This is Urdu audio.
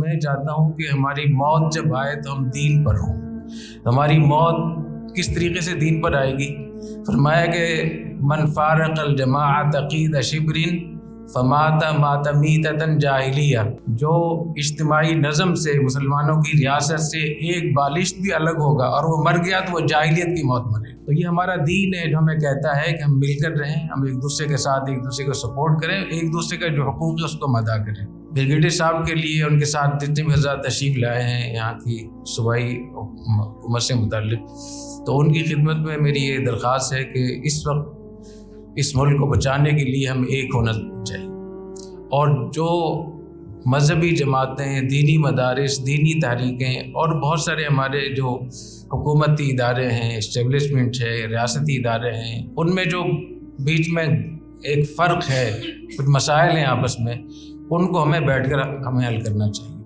میں چاہتا ہوں کہ ہماری موت جب آئے تو ہم دین پر ہوں. ہماری موت کس طریقے سے دین پر آئے گی؟ فرمایا کہ من فارق الجماعت قید شبر فمات مات میتۃ جاہلیہ. جو اجتماعی نظم سے، مسلمانوں کی ریاست سے ایک بالشت بھی الگ ہوگا اور وہ مر گیا تو وہ جاہلیت کی موت مرے. تو یہ ہمارا دین ہے جو ہمیں کہتا ہے کہ ہم مل کر رہیں، ہم ایک دوسرے کے ساتھ ایک دوسرے کو سپورٹ کریں، ایک دوسرے کا جو حقوق ہے اس کو ادا کریں. بریگیڈیئر صاحب کے لیے ان کے ساتھ جتنے بھی حضرات تشریف لائے ہیں یہاں کی صوبائی حکومت سے متعلق، تو ان کی خدمت میں میری یہ درخواست ہے کہ اس وقت اس ملک کو بچانے کے لیے ہم ایک ہونا چاہیے. اور جو مذہبی جماعتیں، دینی مدارس، دینی تحریکیں اور بہت سارے ہمارے جو حکومتی ادارے ہیں، اسٹیبلشمنٹ ہے، ریاستی ادارے ہیں، ان میں جو بیچ میں ایک فرق ہے، کچھ مسائل ہیں آپس میں، ان کو ہمیں بیٹھ کر ہمیں حل کرنا چاہیے.